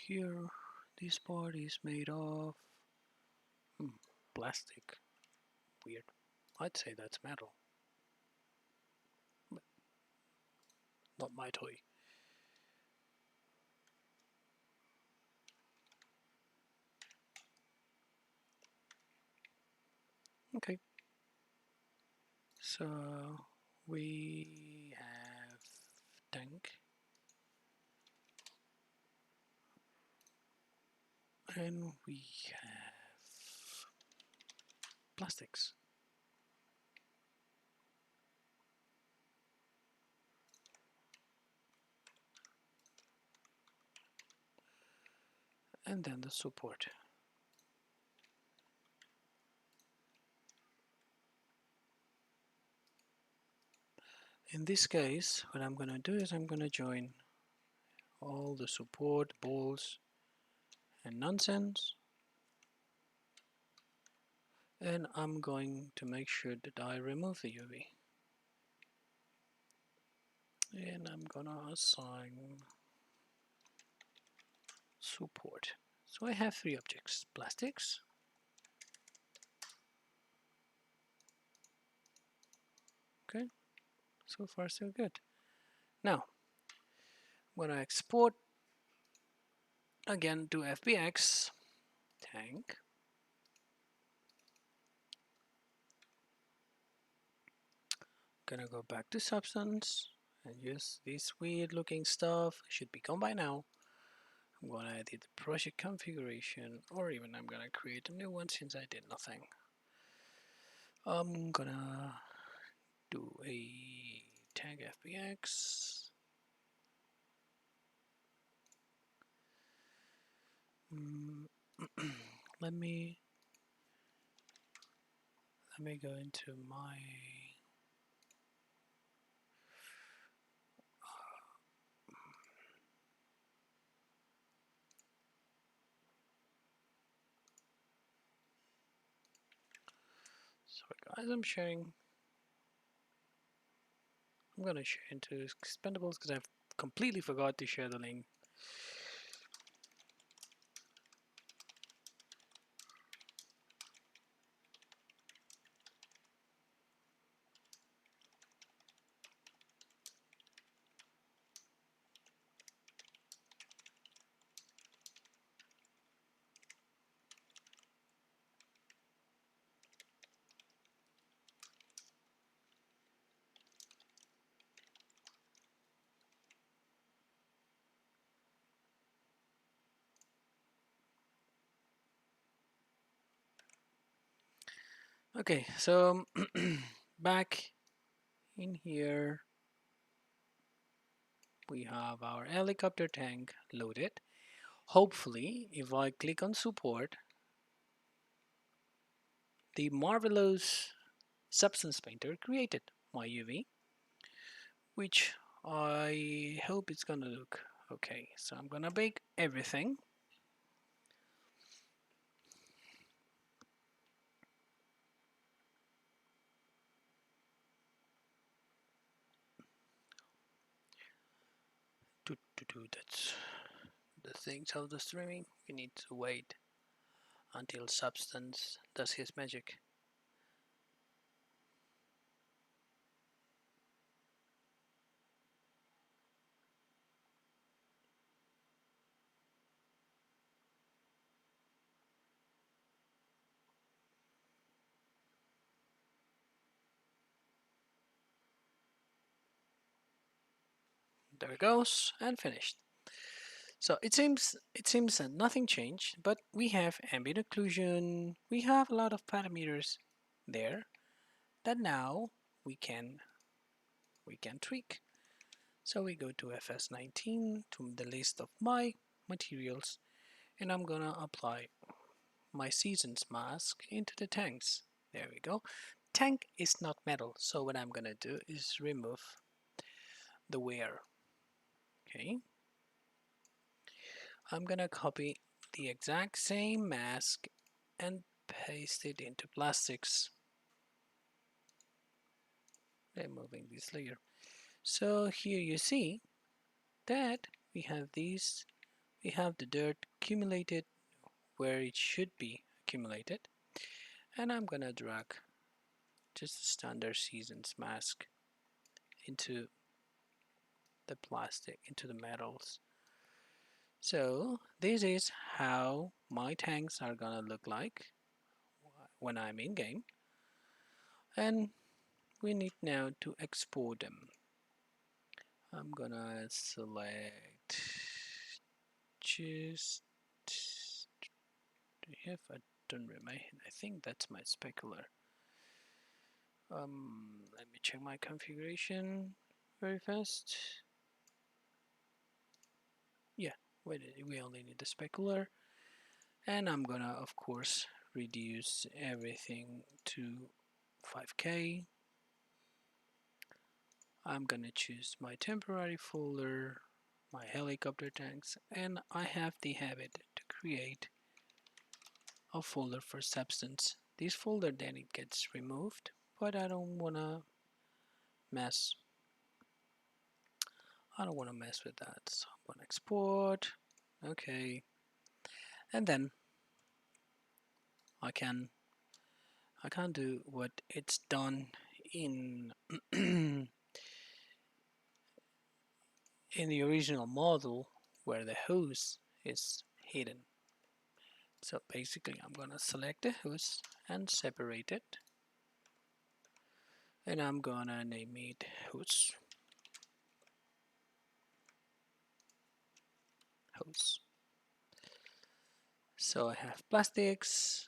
Here, this part is made of plastic. Weird. I'd say that's metal, but not my toy. Okay, so we have tank, and we have plastics. And then the support. In this case, what I'm gonna do is I'm gonna join all the support, balls, and nonsense, and I'm going to make sure that I remove the UV. And I'm gonna assign support. So I have three objects: plastics, okay, so far so good. Now when I export again to FBX tank, gonna go back to substance and use this weird looking stuff. Should be gone by now. I'm gonna edit the project configuration, or even I'm gonna create a new one since I did nothing. I'm gonna do a tag FBX. let me go into my sorry guys, I'm gonna share into expendables because I've completely forgot to share the link. Okay, so back in here we have our helicopter tank loaded. Hopefully, if I click on support, the marvelous substance painter created my UV, which I hope it's gonna look okay. So I'm gonna bake everything. That's the things of the streaming. We need to wait until substance does his magic. There it goes, and finished. So it seems that nothing changed, but we have ambient occlusion. We have a lot of parameters there that now we can we can tweak. So we go to FS19 to the list of my materials, and I'm gonna apply my seasons mask into the tanks. There we go. Tank is not metal, so what I'm gonna do is remove the wear. Okay, I'm gonna copy the exact same mask and paste it into plastics, removing this layer. So here you see that we have the dirt accumulated where it should be accumulated, and I'm gonna drag just a standard seasons mask into the plastic, into the metals. So this is how my tanks are gonna look like when I'm in game, and we need now to export them. I'm gonna select just if I don't remember, I think that's my specular. Let me check my configuration very fast. Yeah, we only need the specular, and I'm gonna of course reduce everything to 5K. I'm gonna choose my temporary folder, my helicopter tanks, and I have the habit to create a folder for substance. This folder then it gets removed, but mess I don't wanna mess with that. So I'm gonna export. Okay. And then I can do what it's done in in the original model where the hose is hidden. So basically I'm gonna select the hose and separate it, and I'm gonna name it hose. So I have plastics.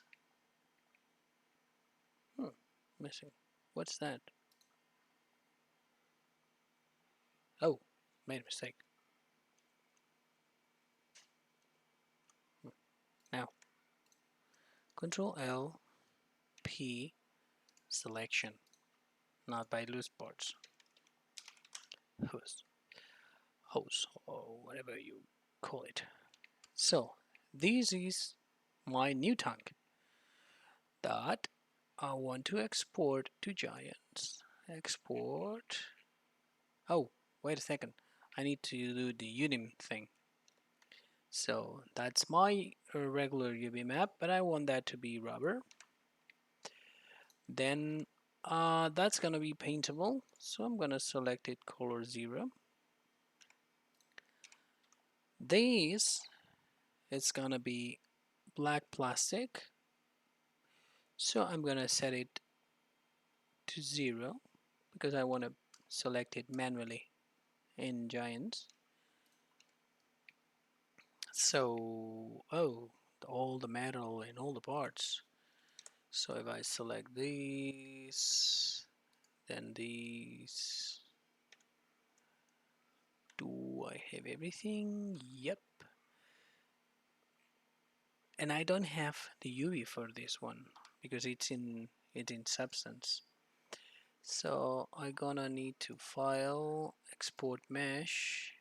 Missing. What's that? Oh, made a mistake. Now Control L P selection, not by loose parts. Hose, or whatever you call it. So this is my new tank that I want to export to Giants. Export. Oh, wait a second. I need to do the unim thing. So that's my regular UV map, but I want that to be rubber. Then that's gonna be paintable, so I'm gonna select it color 0. This is gonna be black plastic, so I'm gonna set it to 0 because I want to select it manually in Giants. So all the metal and all the parts So if I select these, then these, do I have everything? Yep. And I don't have the UV for this one because it's in Substance. So I'm gonna need to file, export mesh,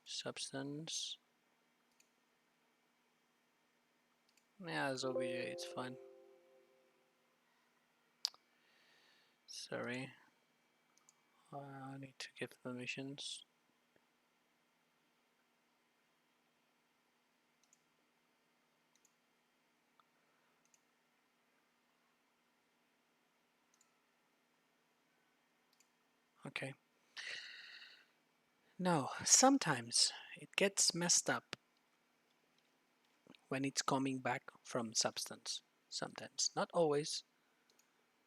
Substance. Yeah, as OBJ, it's fine. Sorry, I need to give permissions. Okay. Now, sometimes it gets messed up when it's coming back from Substance. Sometimes, not always.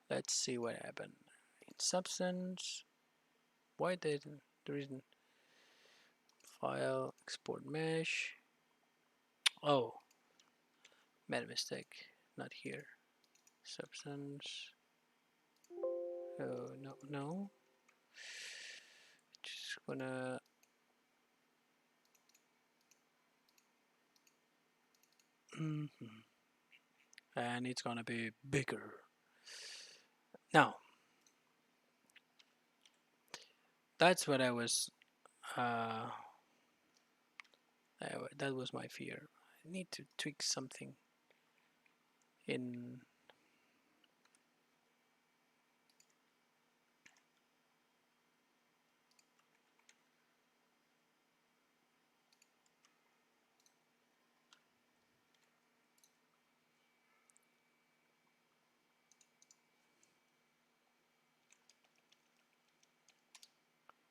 Let's see what happened. In Substance, why did there isn't file, export mesh? Oh, made a mistake. Not here. Substance. Oh, no, no. Just gonna. And it's gonna be bigger. Now, that's what I was. Uh, that was my fear. I need to tweak something in.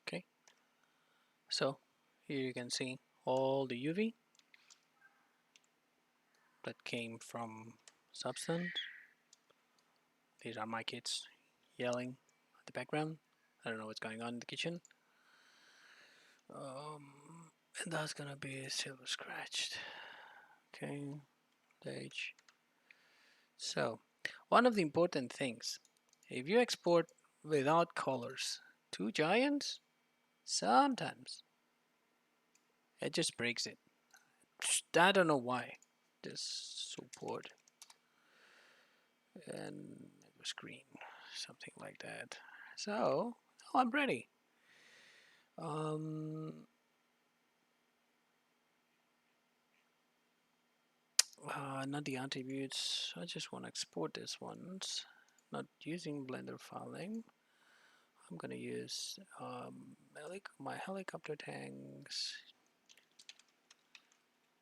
Okay, so here you can see all the UV that came from Substance. These are my kids yelling at the background. I don't know what's going on in the kitchen. And that's gonna be silver scratched. Okay, page. So, one of the important things, if you export without colors to Giants, sometimes it just breaks it. I don't know why. Just support and it was green, something like that. So, oh, I'm ready. Um, not the attributes. I just want to export this ones. Not using Blender filing. I'm gonna use my helicopter tanks,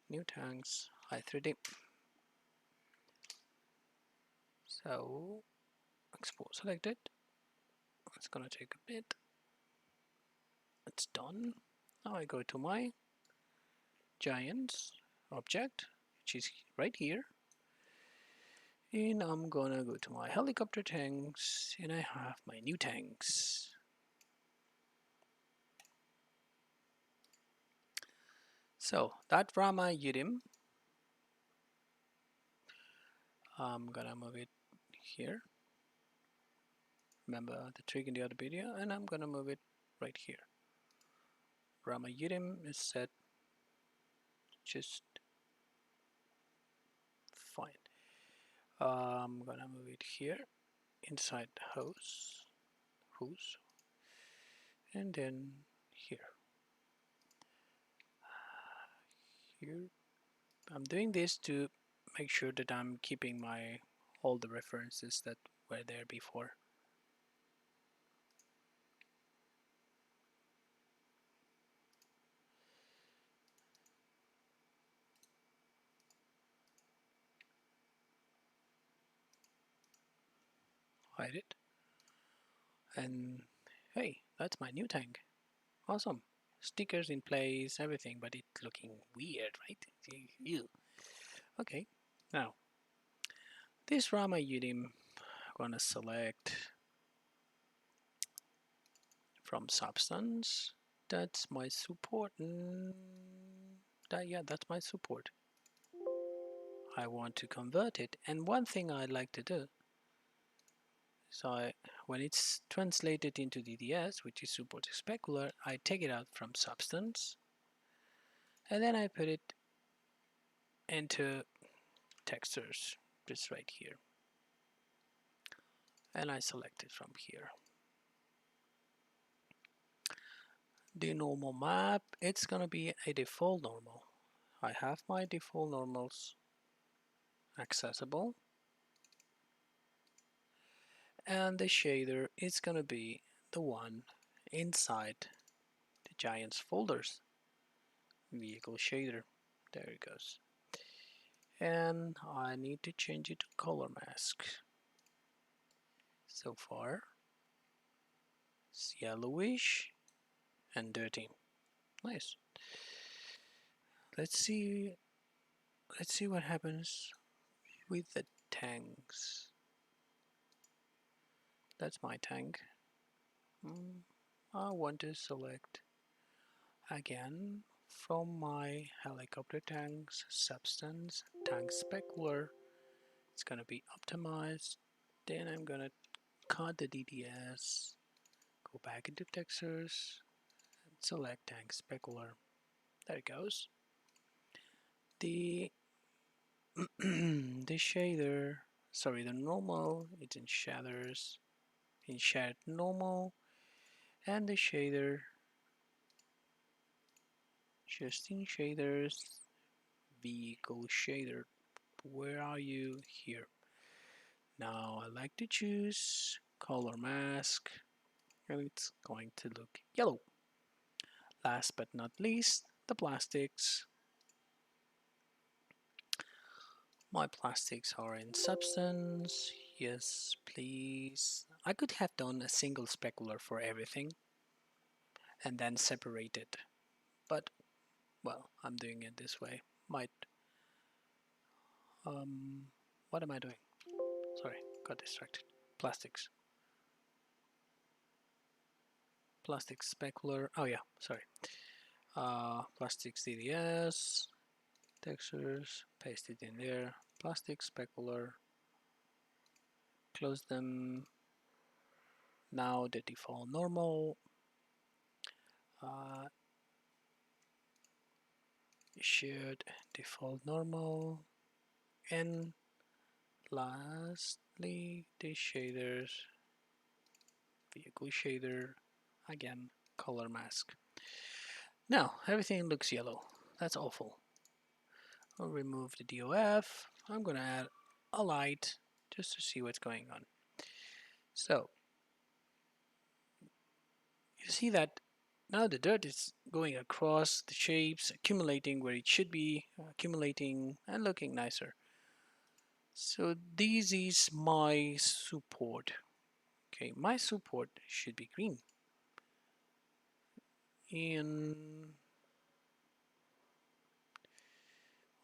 new tanks, i3D. So export selected. It's gonna take a bit. It's done. Now I go to my giants object, which is right here. And I'm gonna go to my helicopter tanks and I have my new tanks. So that Rama Yudim, I'm gonna move it here. Remember the trick in the other video, and I'm gonna move it right here. Rama Yudim is set just fine. I'm gonna move it here inside the house, and then here. Here, I'm doing this to make sure that I'm keeping my all the references that were there before. Hide it, and hey, that's my new tank. Awesome. Stickers in place, everything, but it's looking weird, right? Ew. Okay, now this Rama Udim, I'm gonna select from Substance. That's my support. Yeah, that's my support. I want to convert it. And one thing I like to do, so when it's translated into DDS, which is supported specular, I take it out from substance and then I put it into textures, just right here. And I select it from here. The normal map, it's gonna be a default normal. I have my default normals accessible. And the shader is gonna be the one inside the Giants folders. Vehicle shader. There it goes. And I need to change it to color mask. So far, it's yellowish and dirty. Nice. Let's see. Let's see what happens with the tanks. That's my tank. I want to select again from my helicopter tanks substance tank specular. It's gonna be optimized. Then I'm gonna cut the DDS, go back into textures, and select tank specular. There it goes. The the shader, sorry, the normal, it's in shaders, in shared normal, and the shader, just in shaders, vehicle shader. Where are you? Here. Now I like to choose color mask, and it's going to look yellow. Last but not least, the plastics. My plastics are in substance. Yes, please. I could have done a single specular for everything and then separated, but well, I'm doing it this way. Might what am I doing? Sorry, got distracted. Plastics. Plastic specular. Oh yeah, sorry. Plastics DDS. Textures. Paste it in there. Plastic specular. Close them. Now the default normal. Shared default normal. And lastly, the shaders. Vehicle shader. Again, color mask. Now everything looks yellow. That's awful. I'll remove the DOF. I'm gonna add a light just to see what's going on. So you see that now the dirt is going across the shapes, accumulating where it should be, accumulating and looking nicer. So this is my support. Okay, my support should be green. And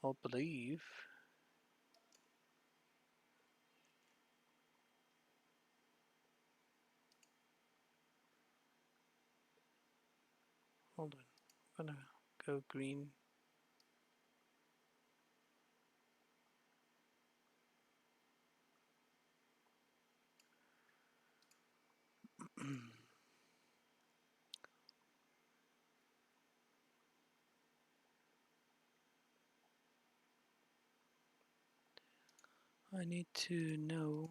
I believe hold on, I'm gonna go green. I need to know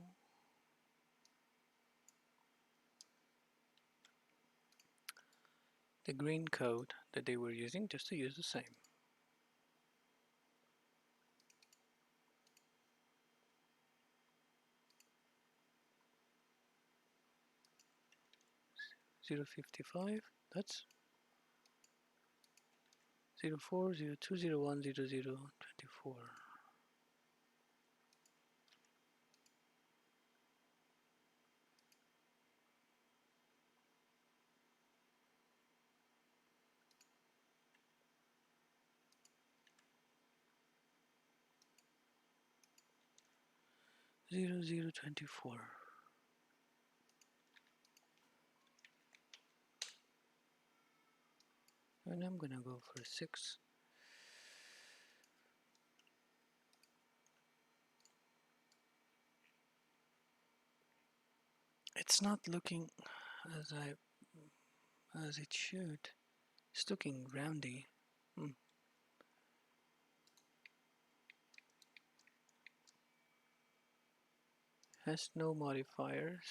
the green code that they were using just to use the same. Zero 055, that's 04, 02, 01, 00, 24. 0024. And I'm gonna go for 6. It's not looking as as it should. It's looking roundy. Hmm. Has no modifiers.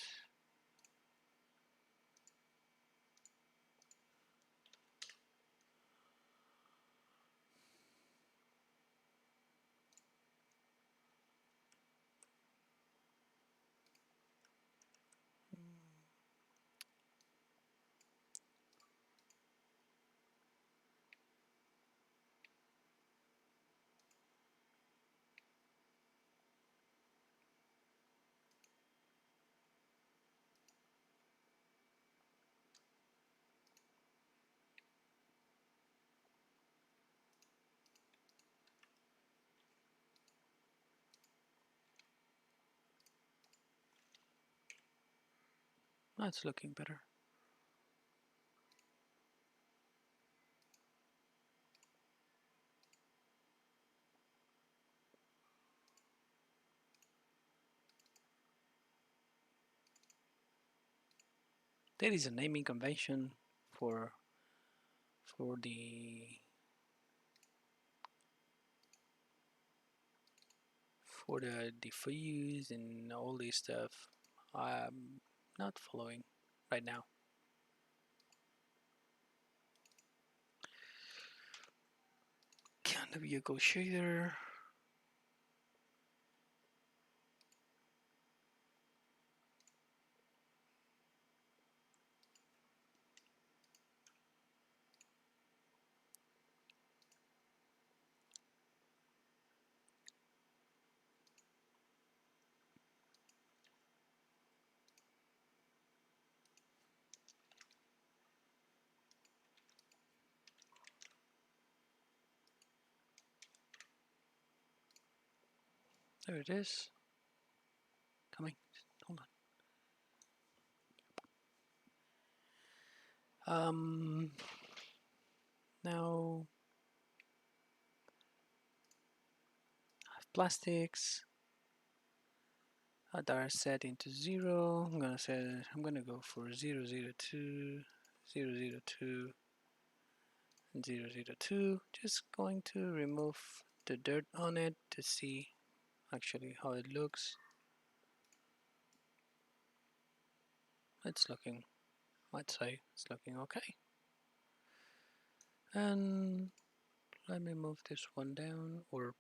That's looking better. There is a naming convention for for the for the diffuse and all this stuff. I'm not following right now. Can the vehicle shader? There it is. Coming. Hold on. Now I have plastics that are set into 0. I'm gonna go for 002, 002, and 002. Just going to remove the dirt on it to see actually how it looks. It's looking, let's say, it's looking okay. And let me move this one down or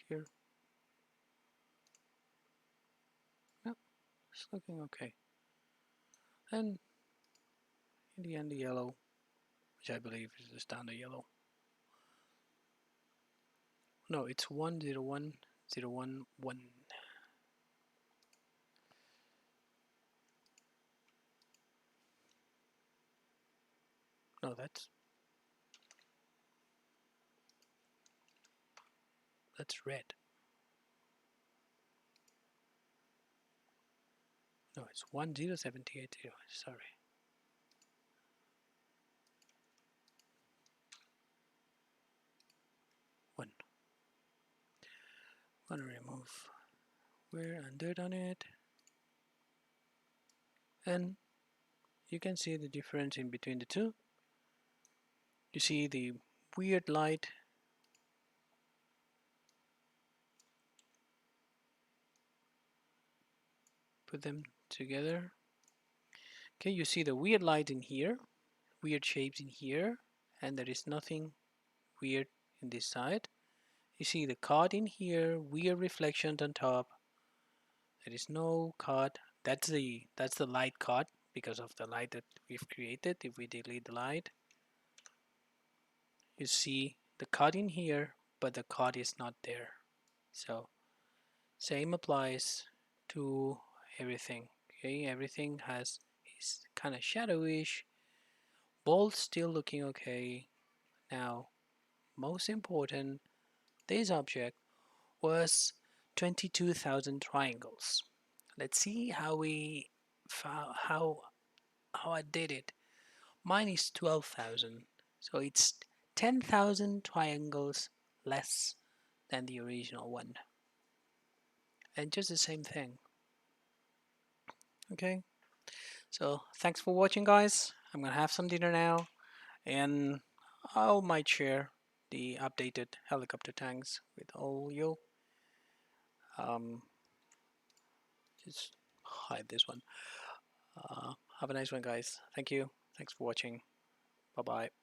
here. Yep, it's looking okay. And in the end, the yellow, which I believe is the standard yellow. No, it's 101011. No, that's red. No, it's 10780. Sorry. One. I'm gonna remove wear and dirt on it, and you can see the difference in between the two. You see the weird light. Put them together. Okay, you see the weird light in here, weird shapes in here, and there is nothing weird in this side. You see the card in here, weird reflections on top. There is no card. That's the light card because of the light that we've created. If we delete the light, you see the card in here, but the card is not there. So same applies to everything. Okay, everything is kind of shadowish. Bold still looking okay. Now, most important, this object was 22,000 triangles. Let's see how I did it. Mine is 12,000, so it's 10,000 triangles less than the original one. And just the same thing. Okay, so thanks for watching, guys. I'm gonna have some dinner now, and I might share the updated helicopter tanks with all you. Um, just hide this one. Have a nice one, guys. Thank you. Thanks for watching. Bye bye.